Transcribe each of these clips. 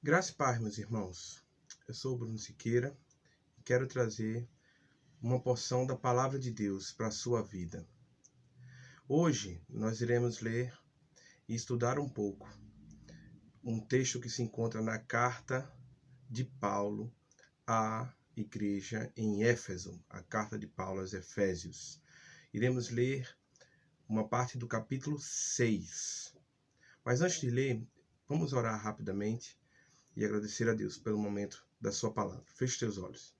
Graça e paz, meus irmãos. Eu sou o Bruno Siqueira e quero trazer uma porção da Palavra de Deus para a sua vida. Hoje nós iremos ler e estudar um pouco um texto que se encontra na carta de Paulo à igreja em Éfeso, a carta de Paulo aos Efésios. Iremos ler uma parte do capítulo 6. Mas antes de ler, vamos orar rapidamente e agradecer a Deus pelo momento da sua palavra. Feche teus olhos.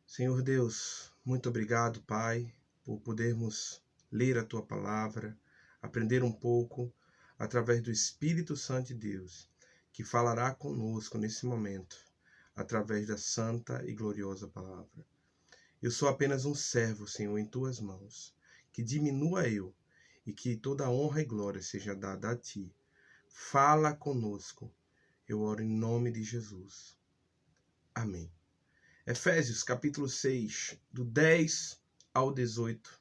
Senhor Deus, muito obrigado, Pai, por podermos ler a tua palavra, aprender um pouco através do Espírito Santo de Deus, que falará conosco nesse momento, através da santa e gloriosa palavra. Eu sou apenas um servo, Senhor, em tuas mãos. Que diminua eu e que toda honra e glória seja dada a ti. Fala conosco. Eu oro em nome de Jesus. Amém. Efésios capítulo 6, do 10 ao 18.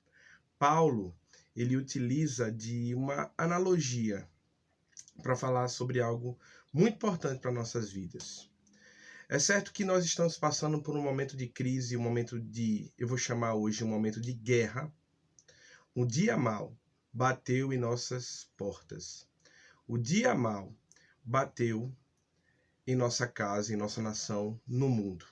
Paulo, ele utiliza de uma analogia para falar sobre algo muito importante para nossas vidas. É certo que nós estamos passando por um momento de crise, um momento de, eu vou chamar hoje um momento de guerra. Um dia mau bateu em nossas portas. O dia mau bateu em nossa casa, em nossa nação, no mundo.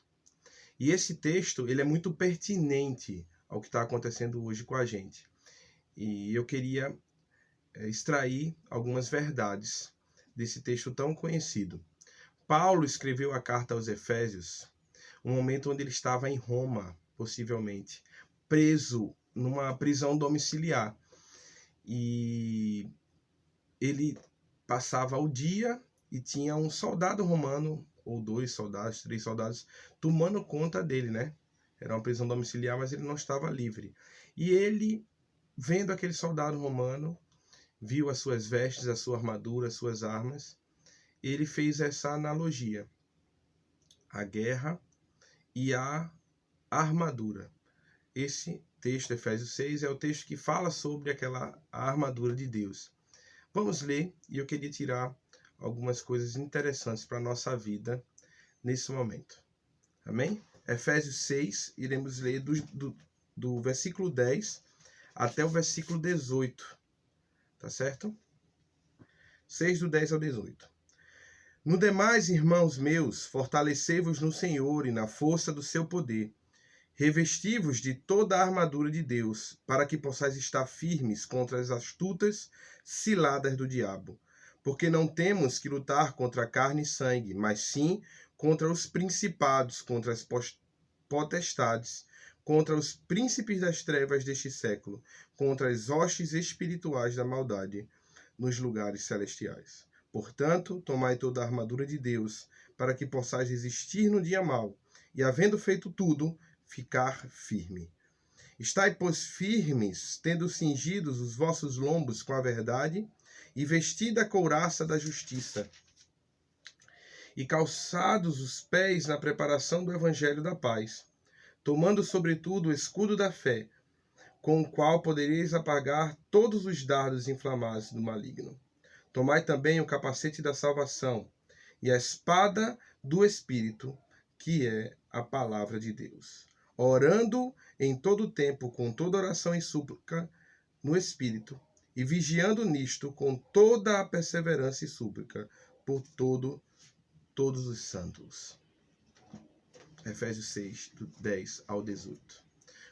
E esse texto, ele é muito pertinente ao que está acontecendo hoje com a gente. E eu queria extrair algumas verdades desse texto tão conhecido. Paulo escreveu a carta aos Efésios, um momento onde ele estava em Roma, possivelmente, preso numa prisão domiciliar. E ele passava o dia e tinha um soldado romano, ou 2 soldados, 3 soldados, tomando conta dele, né? Era uma prisão domiciliar, mas ele não estava livre. E ele, vendo aquele soldado romano, viu as suas vestes, a sua armadura, as suas armas, ele fez essa analogia. A guerra e a armadura. Esse texto, Efésios 6, é o texto que fala sobre aquela armadura de Deus. Vamos ler, e eu queria tirar algumas coisas interessantes para a nossa vida nesse momento. Amém? Efésios 6, iremos ler do versículo 10 até o versículo 18. Tá certo? 6 do 10 ao 18. No demais, irmãos meus, fortalecei-vos no Senhor e na força do seu poder. Revesti-vos de toda a armadura de Deus, para que possais estar firmes contra as astutas ciladas do diabo. Porque não temos que lutar contra carne e sangue, mas sim contra os principados, contra as potestades, contra os príncipes das trevas deste século, contra as hostes espirituais da maldade nos lugares celestiais. Portanto, tomai toda a armadura de Deus, para que possais resistir no dia mau, e havendo feito tudo, ficar firme. Estai, pois, firmes, tendo cingidos os vossos lombos com a verdade, e vestida a couraça da justiça, e calçados os pés na preparação do evangelho da paz, tomando sobretudo o escudo da fé, com o qual podereis apagar todos os dardos inflamados do maligno. Tomai também o capacete da salvação, e a espada do Espírito, que é a palavra de Deus, orando em todo tempo com toda oração e súplica no Espírito, e vigiando nisto com toda a perseverança e súplica por todos os santos. Efésios 6, do 10 ao 18.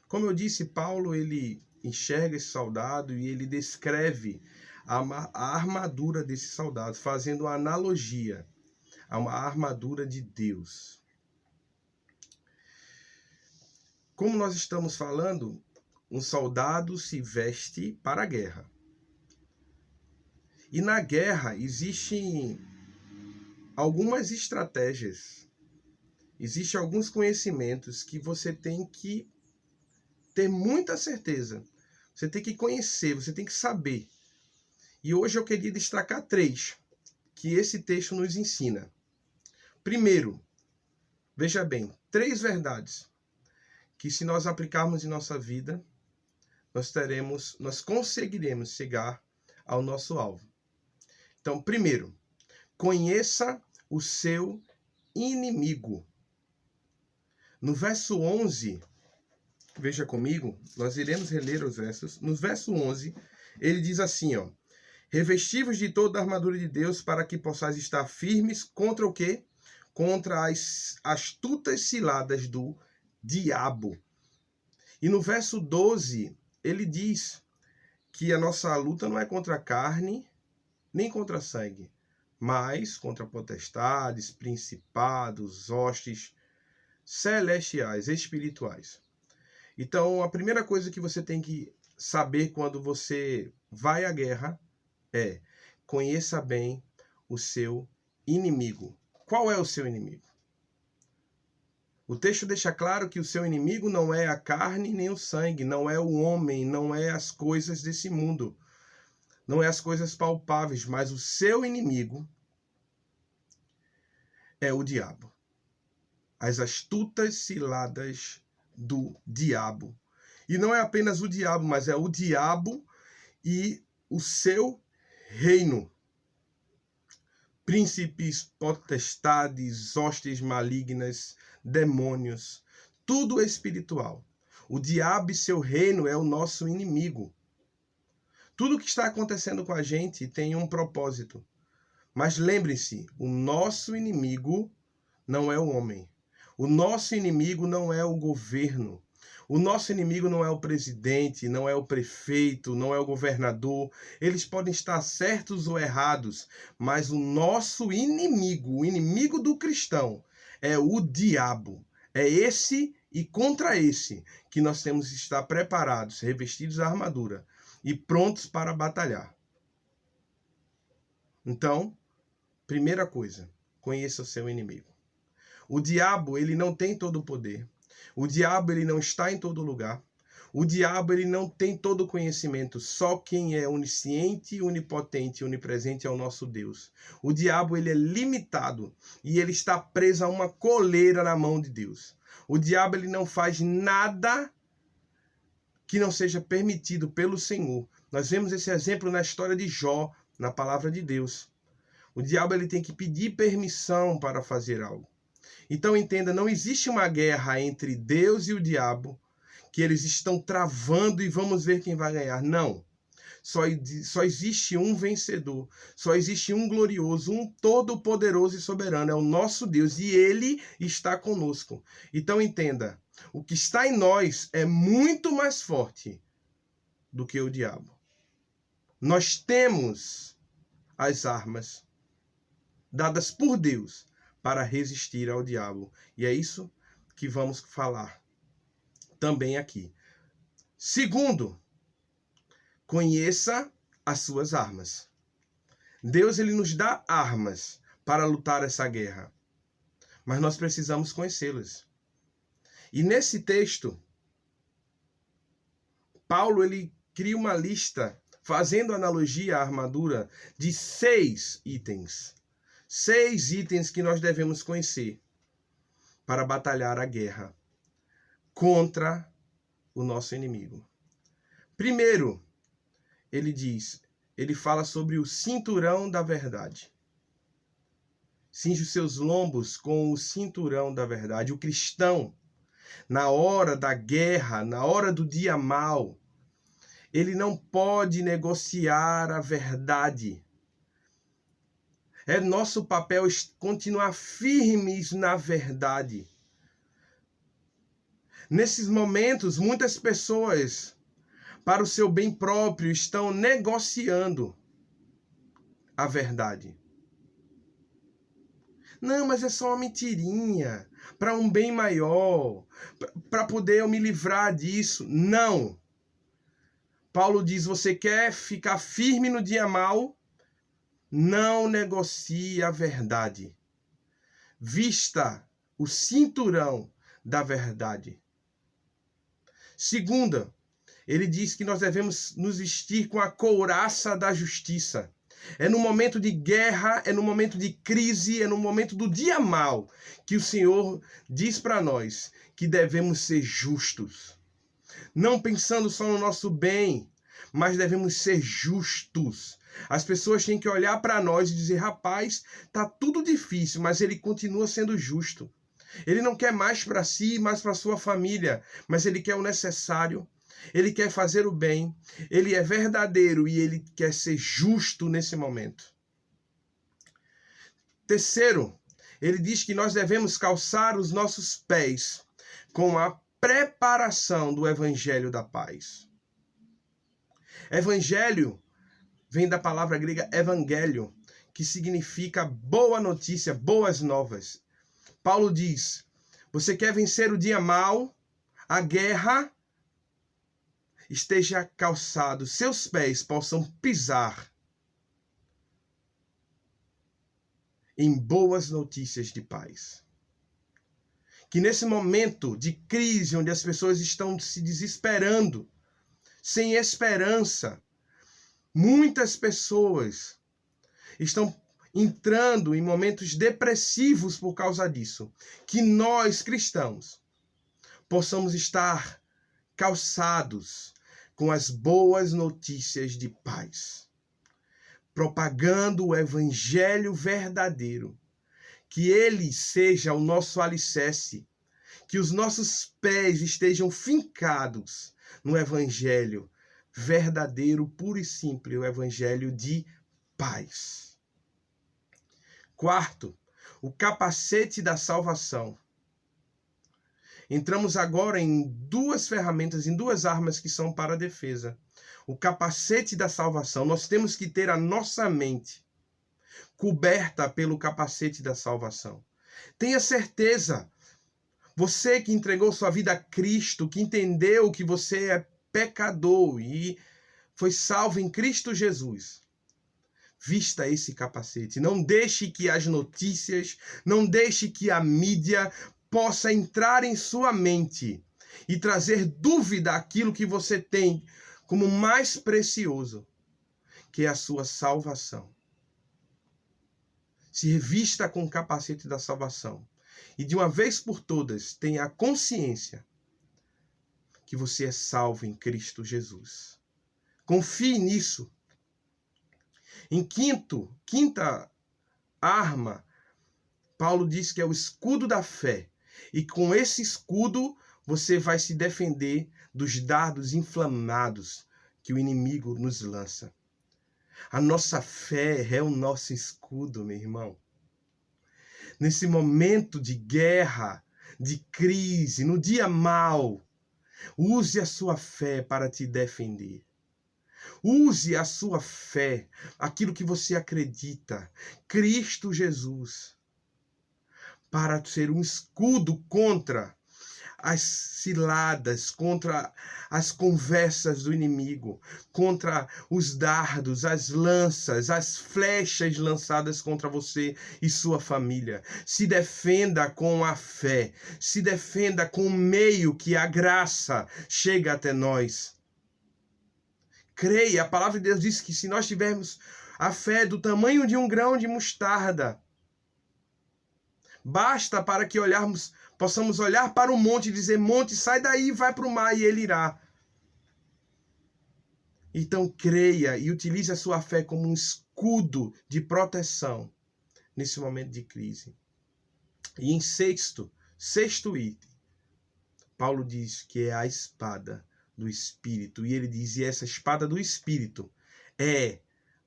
Como eu disse, Paulo, ele enxerga esse soldado e ele descreve a armadura desse soldado, fazendo uma analogia a uma armadura de Deus. Como nós estamos falando, um soldado se veste para a guerra. E na guerra existem algumas estratégias, existem alguns conhecimentos que você tem que ter muita certeza. Você tem que conhecer, você tem que saber. E hoje eu queria destacar 3 que esse texto nos ensina. Primeiro, veja bem, 3 verdades que, se nós aplicarmos em nossa vida, nós conseguiremos chegar ao nosso alvo. Então, primeiro, conheça o seu inimigo. No verso 11, veja comigo, nós iremos reler os versos. No verso 11, ele diz assim, ó: revestivos de toda a armadura de Deus para que possais estar firmes contra o quê? Contra as astutas ciladas do diabo. E no verso 12, ele diz que a nossa luta não é contra a carne, nem contra sangue, mas contra potestades, principados, hostes celestiais, espirituais. Então, a primeira coisa que você tem que saber quando você vai à guerra é: conheça bem o seu inimigo. Qual é o seu inimigo? O texto deixa claro que o seu inimigo não é a carne nem o sangue, não é o homem, não é as coisas desse mundo, não é as coisas palpáveis, mas o seu inimigo é o diabo. As astutas ciladas do diabo. E não é apenas o diabo, mas é o diabo e o seu reino. Príncipes, potestades, hostes malignas, demônios, tudo espiritual. O diabo e seu reino é o nosso inimigo. Tudo que está acontecendo com a gente tem um propósito. Mas lembre-se, o nosso inimigo não é o homem. O nosso inimigo não é o governo. O nosso inimigo não é o presidente, não é o prefeito, não é o governador. Eles podem estar certos ou errados, mas o nosso inimigo, o inimigo do cristão, é o diabo. É esse e contra esse que nós temos que estar preparados, revestidos da armadura e prontos para batalhar. Então, primeira coisa, conheça o seu inimigo. O diabo, ele não tem todo o poder. O diabo, ele não está em todo lugar. O diabo, ele não tem todo o conhecimento. Só quem é onisciente, onipotente, onipresente é o nosso Deus. O diabo, ele é limitado e ele está preso a uma coleira na mão de Deus. O diabo, ele não faz nada que não seja permitido pelo Senhor. Nós vemos esse exemplo na história de Jó, na palavra de Deus. O diabo, ele tem que pedir permissão para fazer algo. Então entenda, não existe uma guerra entre Deus e o diabo, que eles estão travando e vamos ver quem vai ganhar. Não. Só existe um vencedor. Só existe um glorioso, um todo-poderoso e soberano. É o nosso Deus e ele está conosco. Então entenda, o que está em nós é muito mais forte do que o diabo. Nós temos as armas dadas por Deus para resistir ao diabo. E é isso que vamos falar também aqui. Segundo, conheça as suas armas. Deus, ele nos dá armas para lutar essa guerra, mas nós precisamos conhecê-las. E nesse texto, Paulo, ele cria uma lista, fazendo analogia à armadura, de 6 itens. 6 itens que nós devemos conhecer para batalhar a guerra contra o nosso inimigo. Primeiro, ele fala sobre o cinturão da verdade. Cinge os seus lombos com o cinturão da verdade. O cristão, na hora da guerra, na hora do dia mau, ele não pode negociar a verdade. É nosso papel continuar firmes na verdade. Nesses momentos, muitas pessoas, para o seu bem próprio, estão negociando a verdade. Não, mas é só uma mentirinha, para um bem maior, para poder eu me livrar disso. Não. Paulo diz, você quer ficar firme no dia mau? Não negocie a verdade. Vista o cinturão da verdade. Segunda, ele diz que nós devemos nos vestir com a couraça da justiça. É no momento de guerra, é no momento de crise, é no momento do dia mau que o Senhor diz para nós que devemos ser justos. Não pensando só no nosso bem, mas devemos ser justos. As pessoas têm que olhar para nós e dizer, rapaz, tá tudo difícil, mas ele continua sendo justo. Ele não quer mais para si, mais para sua família, mas ele quer o necessário. Ele quer fazer o bem. Ele é verdadeiro e ele quer ser justo nesse momento. Terceiro, ele diz que nós devemos calçar os nossos pés com a preparação do evangelho da paz. Evangelho vem da palavra grega evangelho, que significa boa notícia, boas novas. Paulo diz, você quer vencer o dia mau, a guerra, esteja calçado, seus pés possam pisar em boas notícias de paz. Que nesse momento de crise, onde as pessoas estão se desesperando, sem esperança, muitas pessoas estão entrando em momentos depressivos por causa disso. Que nós, cristãos, possamos estar calçados com as boas notícias de paz, propagando o evangelho verdadeiro, que ele seja o nosso alicerce, que os nossos pés estejam fincados no evangelho verdadeiro, puro e simples, o evangelho de paz. Quarto, o capacete da salvação. Entramos agora em duas ferramentas, em duas armas que são para a defesa. O capacete da salvação. Nós temos que ter a nossa mente coberta pelo capacete da salvação. Tenha certeza, você que entregou sua vida a Cristo, que entendeu que você é pecador e foi salvo em Cristo Jesus, vista esse capacete. Não deixe que as notícias, não deixe que a mídia possa entrar em sua mente e trazer dúvida àquilo que você tem como mais precioso, que é a sua salvação. Se revista com o capacete da salvação e de uma vez por todas tenha a consciência que você é salvo em Cristo Jesus. Confie nisso. Em quinta arma, Paulo diz que é o escudo da fé. E com esse escudo você vai se defender dos dardos inflamados que o inimigo nos lança. A nossa fé é o nosso escudo, meu irmão. Nesse momento de guerra, de crise, no dia mau, use a sua fé para te defender. Use a sua fé, aquilo que você acredita, Cristo Jesus, para ser um escudo contra as ciladas, contra as conversas do inimigo, contra os dardos, as lanças, as flechas lançadas contra você e sua família. Se defenda com a fé, se defenda com o meio que a graça chega até nós. Creia, a palavra de Deus diz que se nós tivermos a fé do tamanho de um grão de mostarda, basta para que possamos olhar para o monte e dizer, monte, sai daí e vai para o mar, e ele irá. Então creia e utilize a sua fé como um escudo de proteção nesse momento de crise. E em sexto item, Paulo diz que é a espada do Espírito. E ele diz, e essa espada do Espírito é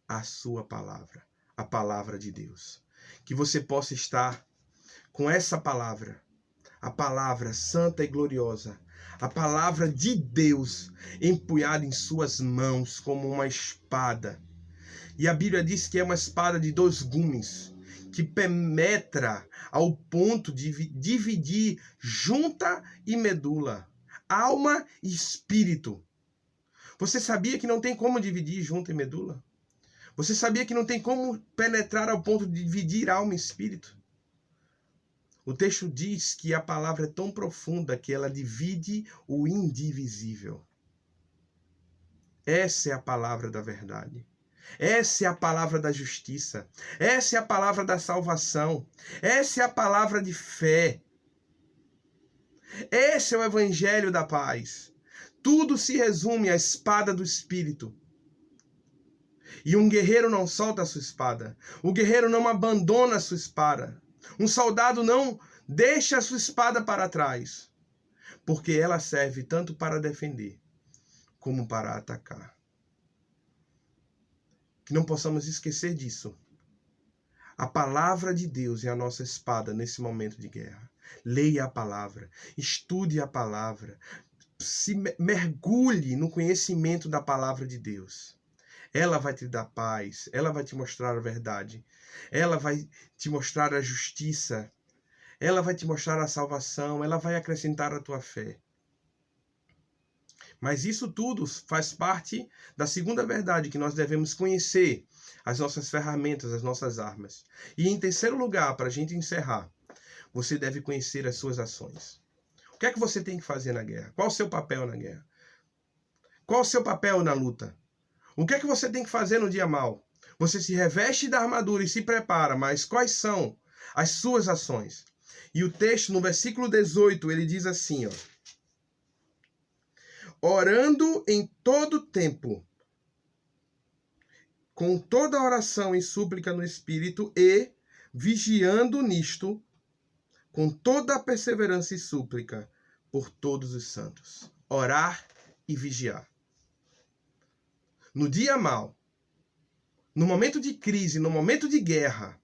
a sua palavra, a palavra de Deus. Que você possa estar com essa palavra, a palavra santa e gloriosa, a palavra de Deus empunhada em suas mãos como uma espada. E a Bíblia diz que é uma espada de 2 gumes, que penetra ao ponto de dividir junta e medula, alma e espírito. Você sabia que não tem como dividir junta e medula? Você sabia que não tem como penetrar ao ponto de dividir alma e espírito? O texto diz que a palavra é tão profunda que ela divide o indivisível. Essa é a palavra da verdade. Essa é a palavra da justiça. Essa é a palavra da salvação. Essa é a palavra de fé. Esse é o evangelho da paz. Tudo se resume à espada do Espírito. E um guerreiro não solta a sua espada. O guerreiro não abandona a sua espada. Um soldado não deixa a sua espada para trás, porque ela serve tanto para defender como para atacar. Que não possamos esquecer disso. A palavra de Deus é a nossa espada nesse momento de guerra. Leia a palavra, estude a palavra, mergulhe no conhecimento da palavra de Deus. Ela vai te dar paz, ela vai te mostrar a verdade, ela vai te mostrar a justiça, ela vai te mostrar a salvação, ela vai acrescentar a tua fé. Mas isso tudo faz parte da segunda verdade, que nós devemos conhecer as nossas ferramentas, as nossas armas. E em terceiro lugar, para a gente encerrar, você deve conhecer as suas ações. O que é que você tem que fazer na guerra? Qual o seu papel na guerra? Qual o seu papel na luta? O que é que você tem que fazer no dia mau? Você se reveste da armadura e se prepara, mas quais são as suas ações? E o texto, no versículo 18, ele diz assim, ó: orando em todo tempo, com toda oração e súplica no Espírito, e vigiando nisto, com toda a perseverança e súplica por todos os santos. Orar e vigiar. No dia mau, no momento de crise, no momento de guerra,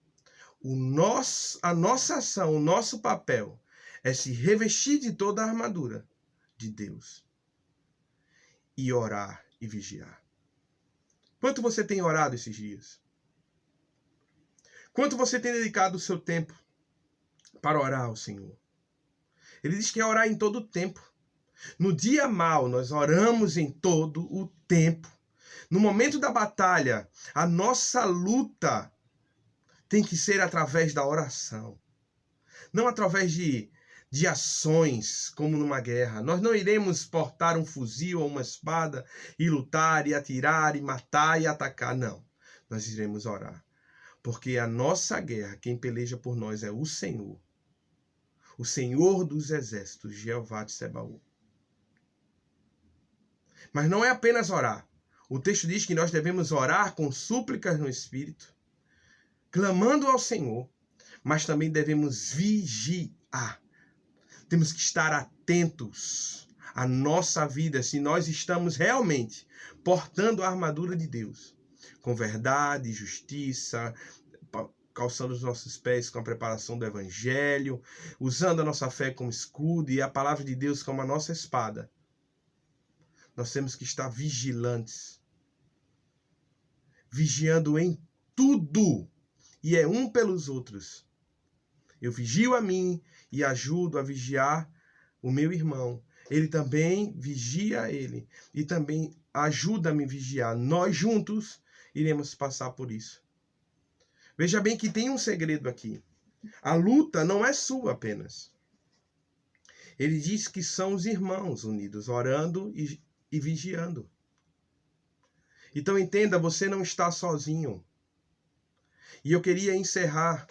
a nossa ação, o nosso papel é se revestir de toda a armadura de Deus e orar e vigiar. Quanto você tem orado esses dias? Quanto você tem dedicado o seu tempo para orar ao Senhor? Ele diz que é orar em todo o tempo. No dia mau, nós oramos em todo o tempo. No momento da batalha, a nossa luta tem que ser através da oração. Não através de ações, como numa guerra. Nós não iremos portar um fuzil ou uma espada e lutar, e atirar, e matar, e atacar. Não. Nós iremos orar. Porque a nossa guerra, quem peleja por nós é o Senhor. O Senhor dos exércitos, Jeová de Sebaú. Mas não é apenas orar. O texto diz que nós devemos orar com súplicas no Espírito, clamando ao Senhor, mas também devemos vigiar. Temos que estar atentos à nossa vida, se nós estamos realmente portando a armadura de Deus, com verdade, justiça, calçando os nossos pés com a preparação do Evangelho, usando a nossa fé como escudo e a palavra de Deus como a nossa espada. Nós temos que estar vigilantes, vigiando em tudo, e é um pelos outros. Eu vigio a mim e ajudo a vigiar o meu irmão. Ele também vigia ele e também ajuda a me vigiar. Nós juntos iremos passar por isso. Veja bem que tem um segredo aqui. A luta não é sua apenas. Ele diz que são os irmãos unidos, orando e vigiando. Então entenda, você não está sozinho. E eu queria encerrar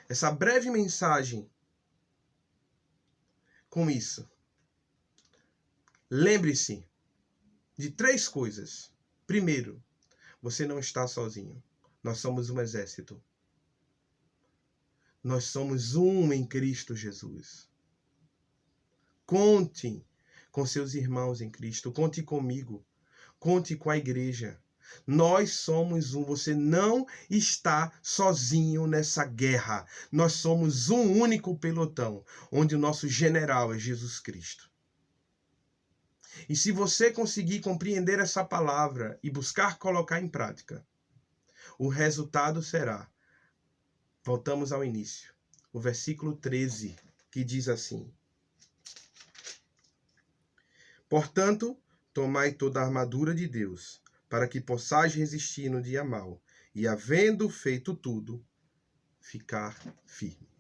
essa breve mensagem com isso. Lembre-se de 3 coisas. Primeiro, você não está sozinho. Nós somos um exército. Nós somos um em Cristo Jesus. Conte com seus irmãos em Cristo. Conte comigo. Conte com a igreja. Nós somos um. Você não está sozinho nessa guerra. Nós somos um único pelotão, onde o nosso general é Jesus Cristo. E se você conseguir compreender essa palavra e buscar colocar em prática, o resultado será, voltamos ao início, o versículo 13, que diz assim: portanto, tomai toda a armadura de Deus, para que possais resistir no dia mau, e havendo feito tudo, ficar firme.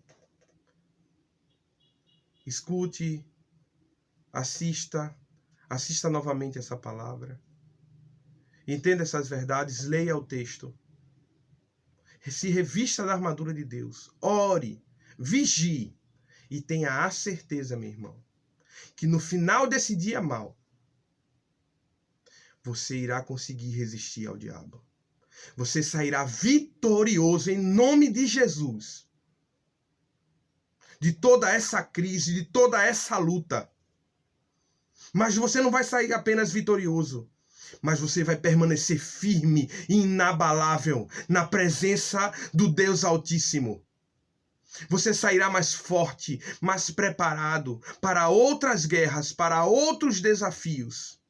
Escute, assista novamente essa palavra. Entenda essas verdades, leia o texto. Se revista da armadura de Deus. Ore, vigie e tenha a certeza, meu irmão, que no final desse dia mau, você irá conseguir resistir ao diabo. Você sairá vitorioso em nome de Jesus. De toda essa crise, de toda essa luta. Mas você não vai sair apenas vitorioso, mas você vai permanecer firme e inabalável na presença do Deus Altíssimo. Você sairá mais forte, mais preparado para outras guerras, para outros desafios.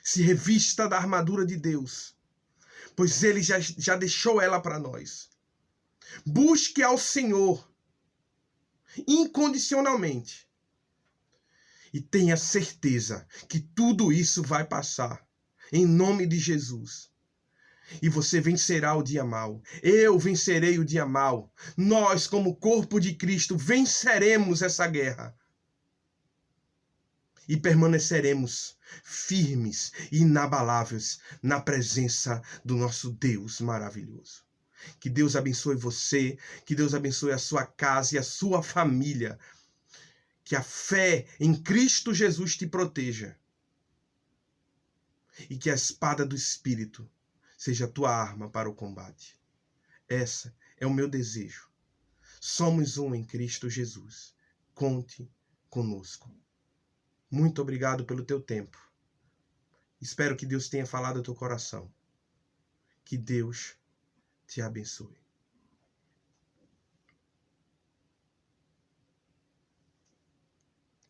Se revista da armadura de Deus, pois Ele já deixou ela para nós. Busque ao Senhor incondicionalmente e tenha certeza que tudo isso vai passar, em nome de Jesus. E você vencerá o dia mau. Eu vencerei o dia mau. Nós, como corpo de Cristo, venceremos essa guerra. E permaneceremos firmes e inabaláveis na presença do nosso Deus maravilhoso. Que Deus abençoe você, que Deus abençoe a sua casa e a sua família. Que a fé em Cristo Jesus te proteja. E que a espada do Espírito seja a tua arma para o combate. Essa é o meu desejo. Somos um em Cristo Jesus. Conte conosco. Muito obrigado pelo teu tempo. Espero que Deus tenha falado ao teu coração. Que Deus te abençoe.